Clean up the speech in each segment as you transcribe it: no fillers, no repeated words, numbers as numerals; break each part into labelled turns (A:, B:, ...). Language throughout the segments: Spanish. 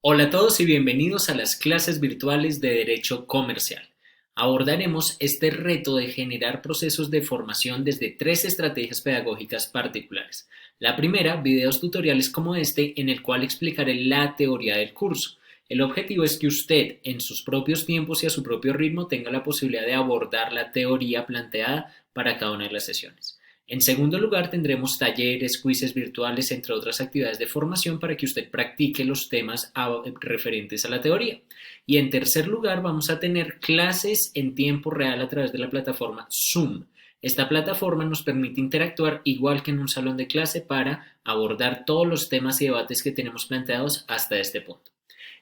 A: Hola a todos y bienvenidos a las clases virtuales de Derecho Comercial. Abordaremos este reto de generar procesos de formación desde tres estrategias pedagógicas particulares. La primera, videos tutoriales como este, en el cual explicaré la teoría del curso. El objetivo es que usted, en sus propios tiempos y a su propio ritmo, tenga la posibilidad de abordar la teoría planteada para cada una de las sesiones. En segundo lugar, tendremos talleres, quizzes virtuales, entre otras actividades de formación para que usted practique los temas referentes a la teoría. Y en tercer lugar, vamos a tener clases en tiempo real a través de la plataforma Zoom. Esta plataforma nos permite interactuar igual que en un salón de clase para abordar todos los temas y debates que tenemos planteados hasta este punto.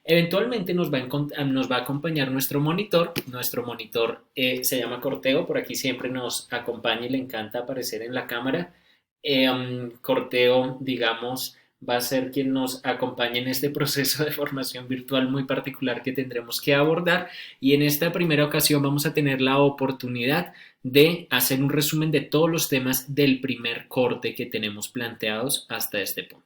A: Eventualmente nos va a acompañar nuestro monitor. Nuestro monitor se llama Corteo, por aquí siempre nos acompaña y le encanta aparecer en la cámara. Corteo, digamos, va a ser quien nos acompañe en este proceso de formación virtual muy particular que tendremos que abordar. Y en esta primera ocasión vamos a tener la oportunidad de hacer un resumen de todos los temas del primer corte que tenemos planteados hasta este punto.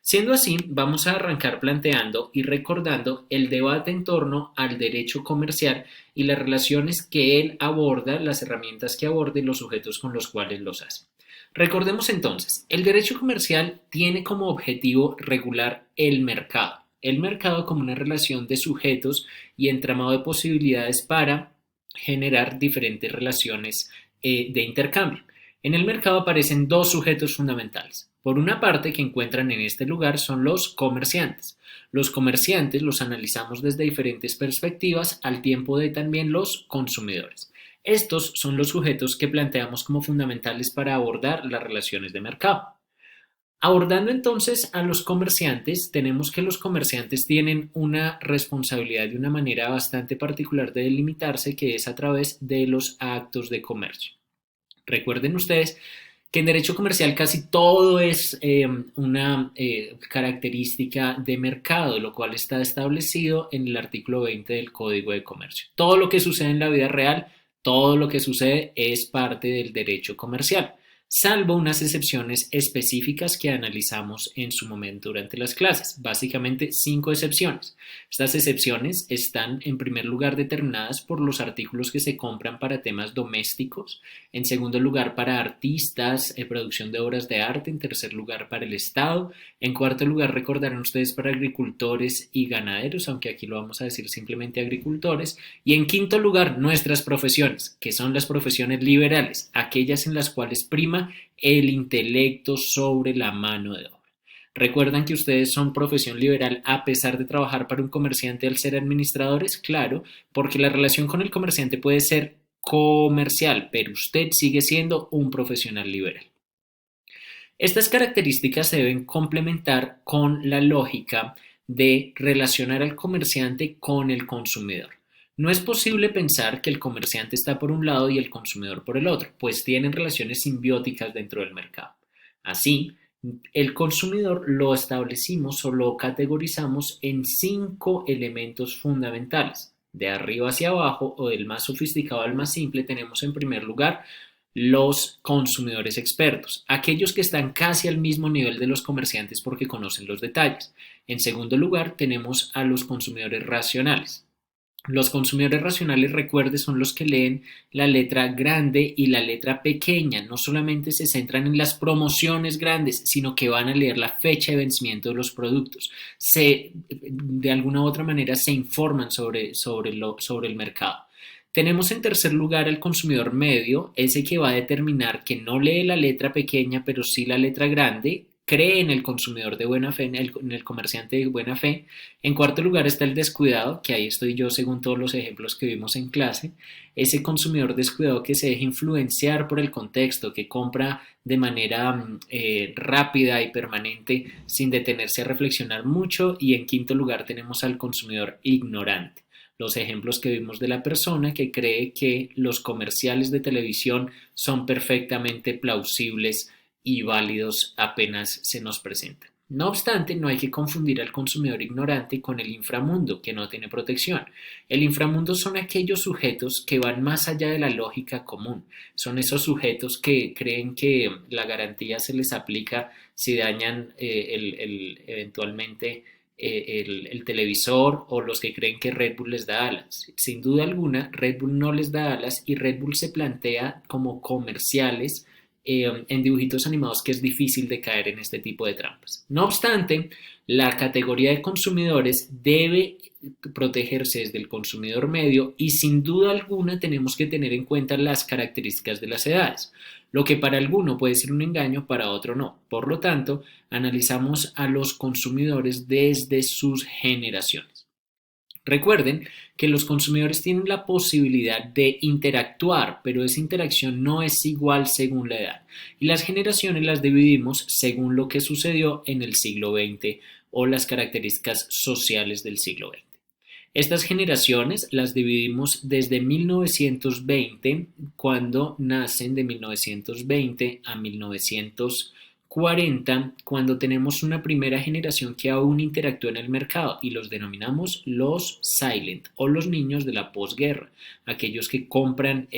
A: Siendo así, vamos a arrancar planteando y recordando el debate en torno al derecho comercial y las relaciones que él aborda, las herramientas que aborda y los sujetos con los cuales los hace. Recordemos entonces, el derecho comercial tiene como objetivo regular el mercado como una relación de sujetos y entramado de posibilidades para generar diferentes relaciones de intercambio. En el mercado aparecen dos sujetos fundamentales. Por una parte, que encuentran en este lugar son los comerciantes. Los comerciantes los analizamos desde diferentes perspectivas, al tiempo de también los consumidores. Estos son los sujetos que planteamos como fundamentales para abordar las relaciones de mercado. Abordando entonces a los comerciantes, tenemos que los comerciantes tienen una responsabilidad de una manera bastante particular de delimitarse, que es a través de los actos de comercio. Recuerden ustedes que en derecho comercial casi todo es una característica de mercado, lo cual está establecido en el artículo 20 del Código de Comercio. Todo lo que sucede en la vida real, todo lo que sucede es parte del derecho comercial, salvo unas excepciones específicas que analizamos en su momento durante las clases. Básicamente, 5 excepciones. Estas excepciones están en primer lugar determinadas por los artículos que se compran para temas domésticos, en segundo lugar para artistas, producción de obras de arte, en tercer lugar para el Estado, en cuarto lugar recordarán ustedes para agricultores y ganaderos, aunque aquí lo vamos a decir simplemente agricultores, y en quinto lugar nuestras profesiones, que son las profesiones liberales, aquellas en las cuales prima el intelecto sobre la mano de obra. ¿Recuerdan que ustedes son profesión liberal a pesar de trabajar para un comerciante al ser administradores? Claro, porque la relación con el comerciante puede ser comercial, pero usted sigue siendo un profesional liberal. Estas características se deben complementar con la lógica de relacionar al comerciante con el consumidor. No es posible pensar que el comerciante está por un lado y el consumidor por el otro, pues tienen relaciones simbióticas dentro del mercado. Así, el consumidor lo establecimos o lo categorizamos en 5 elementos fundamentales. De arriba hacia abajo o del más sofisticado al más simple, tenemos en primer lugar los consumidores expertos, aquellos que están casi al mismo nivel de los comerciantes porque conocen los detalles. En segundo lugar, tenemos a los consumidores racionales. Los consumidores racionales, recuerde, son los que leen la letra grande y la letra pequeña. No solamente se centran en las promociones grandes, sino que van a leer la fecha de vencimiento de los productos. De alguna u otra manera se informan sobre el mercado. Tenemos en tercer lugar al consumidor medio, ese que va a determinar que no lee la letra pequeña, pero sí la letra grande, cree en el consumidor de buena fe, en el comerciante de buena fe. En cuarto lugar está el descuidado, que ahí estoy yo según todos los ejemplos que vimos en clase, ese consumidor descuidado que se deja influenciar por el contexto, que compra de manera rápida y permanente sin detenerse a reflexionar mucho. Y en quinto lugar tenemos al consumidor ignorante, los ejemplos que vimos de la persona que cree que los comerciales de televisión son perfectamente plausibles y válidos apenas se nos presentan. No obstante, no hay que confundir al consumidor ignorante con el inframundo, que no tiene protección. El inframundo son aquellos sujetos que van más allá de la lógica común. Son esos sujetos que creen que la garantía se les aplica si dañan eventualmente el televisor o los que creen que Red Bull les da alas. Sin duda alguna, Red Bull no les da alas y Red Bull se plantea como comerciales en dibujitos animados que es difícil de caer en este tipo de trampas. No obstante, la categoría de consumidores debe protegerse desde el consumidor medio y sin duda alguna tenemos que tener en cuenta las características de las edades. Lo que para alguno puede ser un engaño, para otro no. Por lo tanto, analizamos a los consumidores desde sus generaciones. Recuerden que los consumidores tienen la posibilidad de interactuar, pero esa interacción no es igual según la edad. Y las generaciones las dividimos según lo que sucedió en el siglo XX o las características sociales del siglo XX. Estas generaciones las dividimos desde 1920, cuando nacen de 1920 a 1940, cuando tenemos una primera generación que aún interactúa en el mercado y los denominamos los silent o los niños de la posguerra, aquellos que compran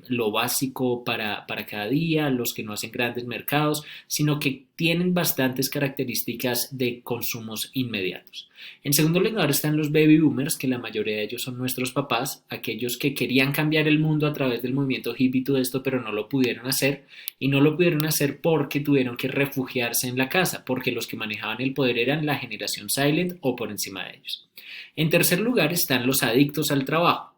A: lo básico para cada día, los que no hacen grandes mercados, sino que tienen bastantes características de consumos inmediatos. En segundo lugar están los baby boomers, que la mayoría de ellos son nuestros papás, aquellos que querían cambiar el mundo a través del movimiento hippie y todo esto, pero no lo pudieron hacer, y no lo pudieron hacer porque tuvieron que refugiarse en la casa, porque los que manejaban el poder eran la generación silent o por encima de ellos. En tercer lugar están los adictos al trabajo.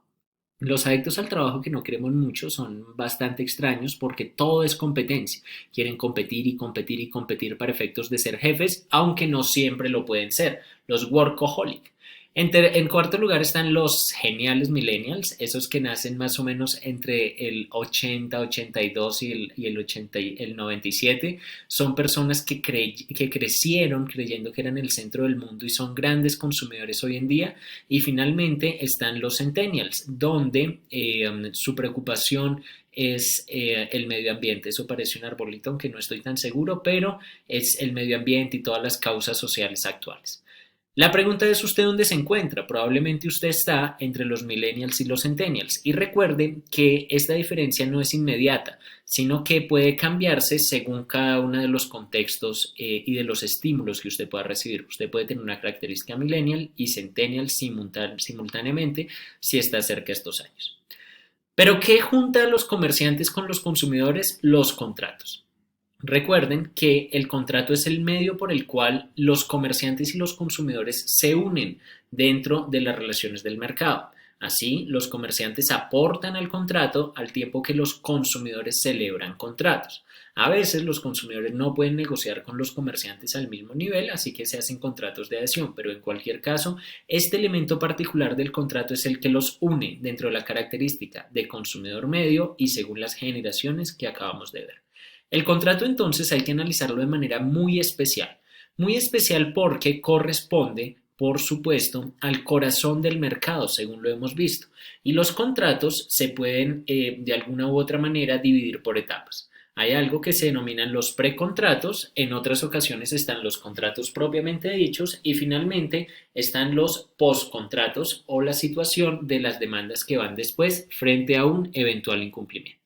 A: Los adictos al trabajo, que no queremos mucho, son bastante extraños porque todo es competencia. Quieren competir y competir y competir para efectos de ser jefes, aunque no siempre lo pueden ser. Los workaholic. En cuarto lugar están los geniales millennials, esos que nacen más o menos entre el 80, 82 y el 80, el 97. Son personas que crecieron creyendo que eran el centro del mundo y son grandes consumidores hoy en día. Y finalmente están los centennials, donde su preocupación es el medio ambiente. Eso parece un arbolito, aunque no estoy tan seguro, pero es el medio ambiente y todas las causas sociales actuales. La pregunta es: ¿usted dónde se encuentra? Probablemente usted está entre los millennials y los centennials. Y recuerde que esta diferencia no es inmediata, sino que puede cambiarse según cada uno de los contextos y de los estímulos que usted pueda recibir. Usted puede tener una característica millennial y centennial simultáneamente si está cerca de estos años. ¿Pero qué junta a los comerciantes con los consumidores? Los contratos. Recuerden que el contrato es el medio por el cual los comerciantes y los consumidores se unen dentro de las relaciones del mercado. Así, los comerciantes aportan al contrato al tiempo que los consumidores celebran contratos. A veces los consumidores no pueden negociar con los comerciantes al mismo nivel, así que se hacen contratos de adhesión, pero en cualquier caso, este elemento particular del contrato es el que los une dentro de la característica de consumidor medio y según las generaciones que acabamos de ver. El contrato entonces hay que analizarlo de manera muy especial porque corresponde, por supuesto, al corazón del mercado, según lo hemos visto, y los contratos se pueden de alguna u otra manera dividir por etapas. Hay algo que se denominan los precontratos, en otras ocasiones están los contratos propiamente dichos y finalmente están los postcontratos o la situación de las demandas que van después frente a un eventual incumplimiento.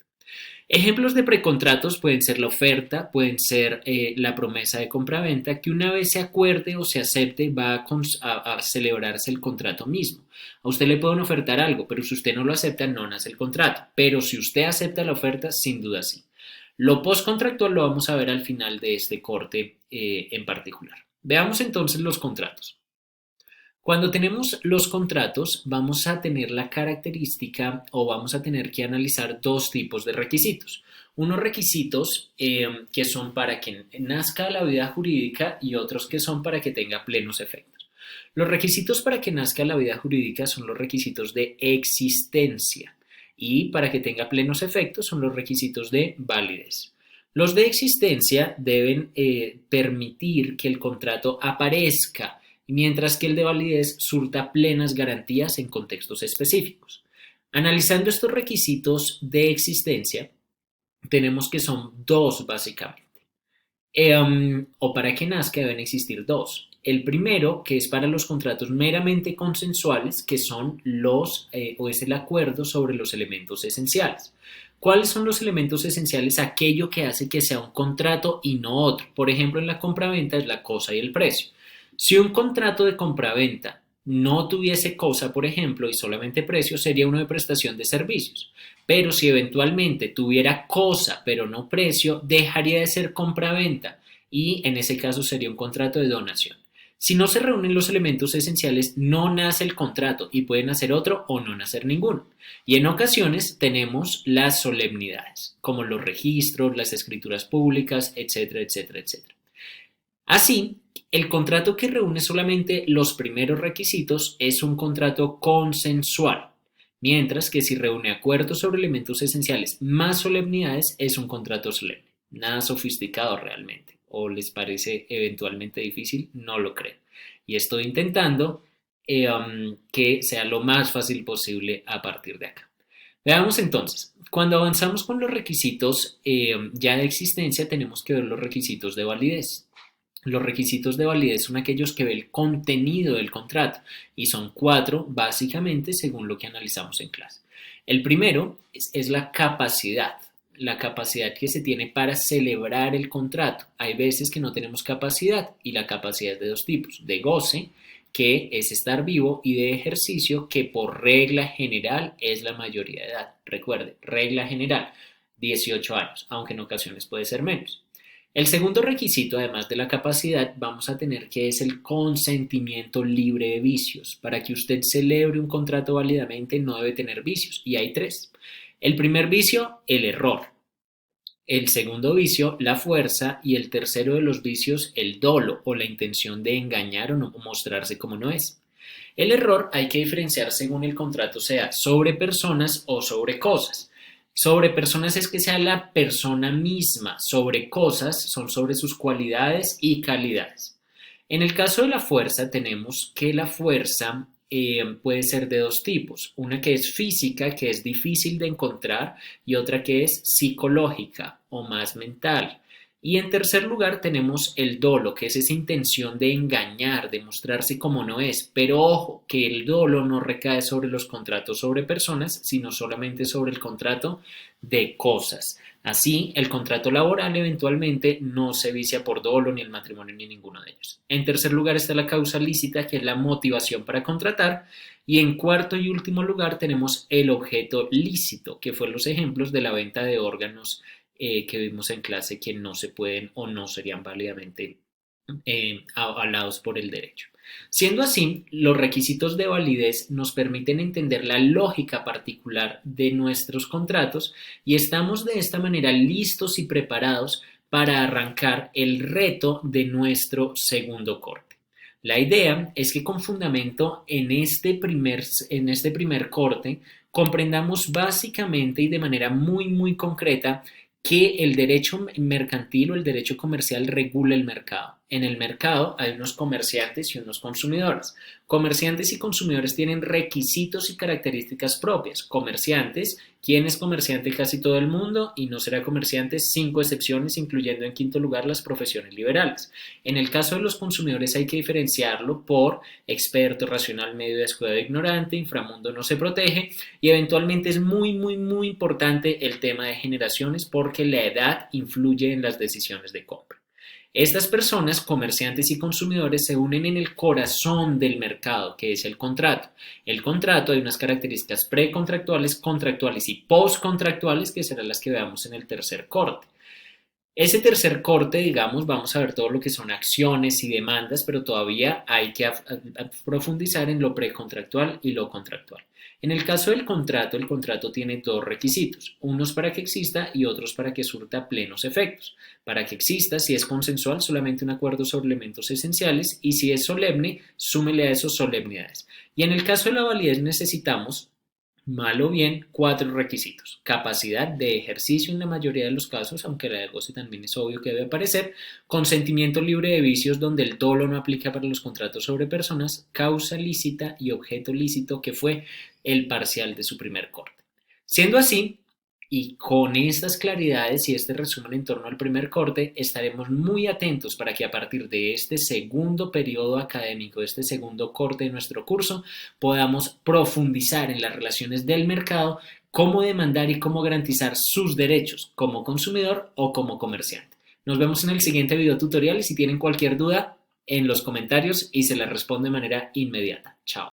A: Ejemplos de precontratos pueden ser la oferta, pueden ser la promesa de compraventa, que una vez se acuerde o se acepte va a celebrarse el contrato mismo. A usted le pueden ofertar algo, pero si usted no lo acepta, no nace el contrato. Pero si usted acepta la oferta, sin duda sí. Lo postcontractual lo vamos a ver al final de este corte en particular. Veamos entonces los contratos. Cuando tenemos los contratos, vamos a tener la característica o vamos a tener que analizar dos tipos de requisitos. Unos requisitos que son para que nazca la vida jurídica y otros que son para que tenga plenos efectos. Los requisitos para que nazca la vida jurídica son los requisitos de existencia y para que tenga plenos efectos son los requisitos de validez. Los de existencia deben permitir que el contrato aparezca, mientras que el de validez surta plenas garantías en contextos específicos. Analizando estos requisitos de existencia, tenemos que son dos básicamente. O para que nazca deben existir dos. El primero, que es para los contratos meramente consensuales, que son o es el acuerdo sobre los elementos esenciales. ¿Cuáles son los elementos esenciales? Aquello que hace que sea un contrato y no otro. Por ejemplo, en la compraventa es la cosa y el precio. Si un contrato de compraventa no tuviese cosa, por ejemplo, y solamente precio, sería uno de prestación de servicios. Pero si eventualmente tuviera cosa, pero no precio, dejaría de ser compraventa y en ese caso sería un contrato de donación. Si no se reúnen los elementos esenciales, no nace el contrato y puede nacer otro o no nacer ninguno. Y en ocasiones tenemos las solemnidades, como los registros, las escrituras públicas, etcétera, etcétera, etcétera. Así, el contrato que reúne solamente los primeros requisitos es un contrato consensual, mientras que si reúne acuerdos sobre elementos esenciales más solemnidades es un contrato solemne. Nada sofisticado realmente. ¿O les parece eventualmente difícil? No lo creo. Y estoy intentando que sea lo más fácil posible a partir de acá. Veamos entonces, cuando avanzamos con los requisitos ya de existencia, tenemos que ver los requisitos de validez. Los requisitos de validez son aquellos que ve el contenido del contrato y son 4 básicamente según lo que analizamos en clase. El primero es la capacidad que se tiene para celebrar el contrato. Hay veces que no tenemos capacidad y la capacidad es de dos tipos, de goce, que es estar vivo, y de ejercicio, que por regla general es la mayoría de edad. Recuerde, regla general, 18 años, aunque en ocasiones puede ser menos. El segundo requisito, además de la capacidad, vamos a tener que es el consentimiento libre de vicios. Para que usted celebre un contrato válidamente no debe tener vicios, y hay 3. El primer vicio, el error. El segundo vicio, la fuerza, y el tercero de los vicios, el dolo o la intención de engañar o no mostrarse como no es. El error hay que diferenciar según el contrato sea sobre personas o sobre cosas. Sobre personas es que sea la persona misma, sobre cosas son sobre sus cualidades y calidades. En el caso de la fuerza tenemos que la fuerza puede ser de dos tipos, una que es física, que es difícil de encontrar, y otra que es psicológica o más mental. Y en tercer lugar tenemos el dolo, que es esa intención de engañar, de mostrarse como no es. Pero ojo, que el dolo no recae sobre los contratos sobre personas, sino solamente sobre el contrato de cosas. Así, el contrato laboral eventualmente no se vicia por dolo, ni el matrimonio, ni ninguno de ellos. En tercer lugar está la causa lícita, que es la motivación para contratar. Y en cuarto y último lugar tenemos el objeto lícito, que fueron los ejemplos de la venta de órganos que vimos en clase, que no se pueden o no serían válidamente avalados por el derecho. Siendo así, los requisitos de validez nos permiten entender la lógica particular de nuestros contratos y estamos de esta manera listos y preparados para arrancar el reto de nuestro segundo corte. La idea es que con fundamento en este primer corte comprendamos básicamente y de manera muy concreta que el derecho mercantil o el derecho comercial regula el mercado. En el mercado hay unos comerciantes y unos consumidores. Comerciantes y consumidores tienen requisitos y características propias. Comerciantes, ¿quién es comerciante? Casi todo el mundo, y no será comerciante, 5 excepciones, incluyendo en quinto lugar las profesiones liberales. En el caso de los consumidores hay que diferenciarlo por experto, racional, medio, descuidado, ignorante, inframundo, no se protege, y eventualmente es muy importante el tema de generaciones porque la edad influye en las decisiones de compra. Estas personas, comerciantes y consumidores, se unen en el corazón del mercado, que es el contrato. El contrato hay unas características precontractuales, contractuales y postcontractuales, que serán las que veamos en el tercer corte. Ese tercer corte, digamos, vamos a ver todo lo que son acciones y demandas, pero todavía hay que profundizar en lo precontractual y lo contractual. En el caso del contrato, el contrato tiene 2 requisitos, unos para que exista y otros para que surta plenos efectos. Para que exista, si es consensual, solamente un acuerdo sobre elementos esenciales, y si es solemne, súmele a esos solemnidades. Y en el caso de la validez necesitamos, mal o bien, 4 requisitos. Capacidad de ejercicio en la mayoría de los casos, aunque la de goce también es obvio que debe aparecer. Consentimiento libre de vicios, donde el dolo no aplica para los contratos sobre personas. Causa lícita y objeto lícito, que fue el parcial de su primer corte. Siendo así, y con estas claridades y este resumen en torno al primer corte, estaremos muy atentos para que a partir de este segundo periodo académico, este segundo corte de nuestro curso, podamos profundizar en las relaciones del mercado, cómo demandar y cómo garantizar sus derechos como consumidor o como comerciante. Nos vemos en el siguiente video tutorial y si tienen cualquier duda, en los comentarios y se las respondo de manera inmediata. Chao.